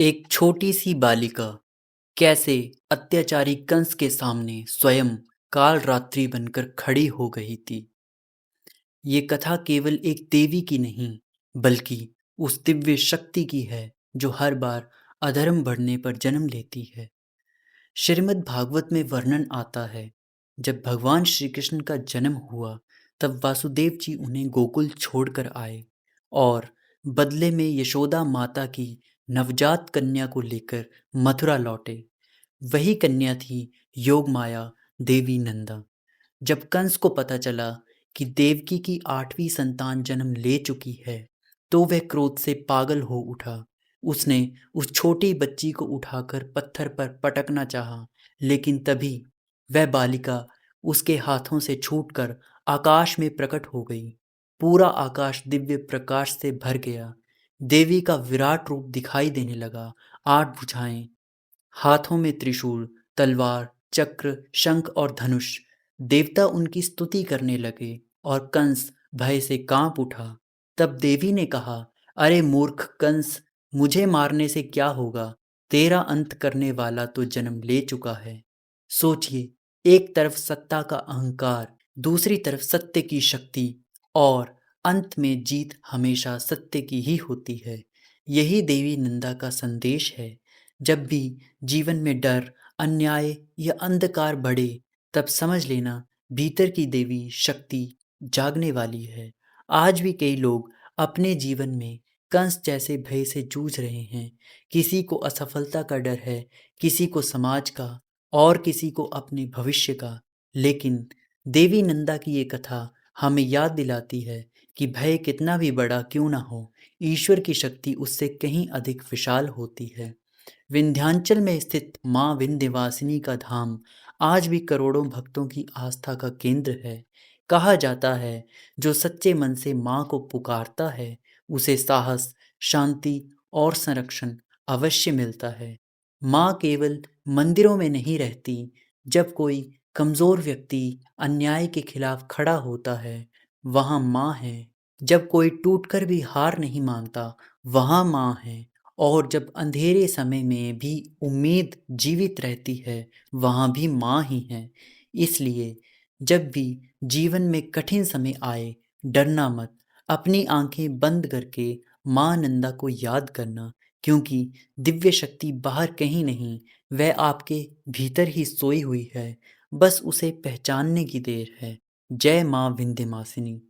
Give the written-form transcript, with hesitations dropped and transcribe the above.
एक छोटी सी बालिका कैसे अत्याचारी कंस के सामने स्वयं कालरात्रि बनकर खड़ी हो गई थी। ये कथा केवल एक देवी की नहीं, बल्कि उस दिव्य शक्ति की है जो हर बार अधर्म बढ़ने पर जन्म लेती है। श्रीमद् भागवत में वर्णन आता है, जब भगवान श्री कृष्ण का जन्म हुआ, तब वासुदेव जी उन्हें गोकुल छोड़कर आए और बदले में यशोदा माता की नवजात कन्या को लेकर मथुरा लौटे। वही कन्या थी योगमाया देवी नंदा। जब कंस को पता चला कि देवकी की 8वीं संतान जन्म ले चुकी है, तो वह क्रोध से पागल हो उठा। उसने उस छोटी बच्ची को उठाकर पत्थर पर पटकना चाहा, लेकिन तभी वह बालिका उसके हाथों से छूटकर आकाश में प्रकट हो गई। पूरा आकाश दिव्य प्रकाश से भर गया। देवी का विराट रूप दिखाई देने लगा। 8 भुजाएं, हाथों में त्रिशूल, तलवार, चक्र, शंख और धनुष। देवता उनकी स्तुति करने लगे और कंस भय से कांप उठा। तब देवी ने कहा, अरे मूर्ख कंस, मुझे मारने से क्या होगा? तेरा अंत करने वाला तो जन्म ले चुका है। सोचिए, एक तरफ सत्ता का अहंकार, दूसरी तरफ सत्य की शक्ति, और अंत में जीत हमेशा सत्य की ही होती है। यही देवी नंदा का संदेश है। जब भी जीवन में डर, अन्याय या अंधकार बढ़े, तब समझ लेना भीतर की देवी शक्ति जागने वाली है। आज भी कई लोग अपने जीवन में कंस जैसे भय से जूझ रहे हैं। किसी को असफलता का डर है, किसी को समाज का, और किसी को अपने भविष्य का। लेकिन देवी नंदा की ये कथा हमें याद दिलाती है कि भय कितना भी बड़ा क्यों ना हो, ईश्वर की शक्ति उससे कहीं अधिक विशाल होती है। विंध्याचल में स्थित मां विंध्यवासिनी का धाम आज भी करोड़ों भक्तों की आस्था का केंद्र है। कहा जाता है, जो सच्चे मन से मां को पुकारता है, उसे साहस, शांति और संरक्षण अवश्य मिलता है। मां केवल मंदिरों में नहीं रहती। जब कोई कमजोर व्यक्ति अन्याय के खिलाफ खड़ा होता है, वहां मां है। जब कोई टूटकर भी हार नहीं मानता, वहां मां है। और जब अंधेरे समय में भी उम्मीद जीवित रहती है, वहाँ भी माँ ही है। इसलिए जब भी जीवन में कठिन समय आए, डरना मत। अपनी आंखें बंद करके माँ नंदा को याद करना, क्योंकि दिव्य शक्ति बाहर कहीं नहीं, वह आपके भीतर ही सोई हुई है। बस उसे पहचानने की देर है। जय माँ विंध्यवासिनी।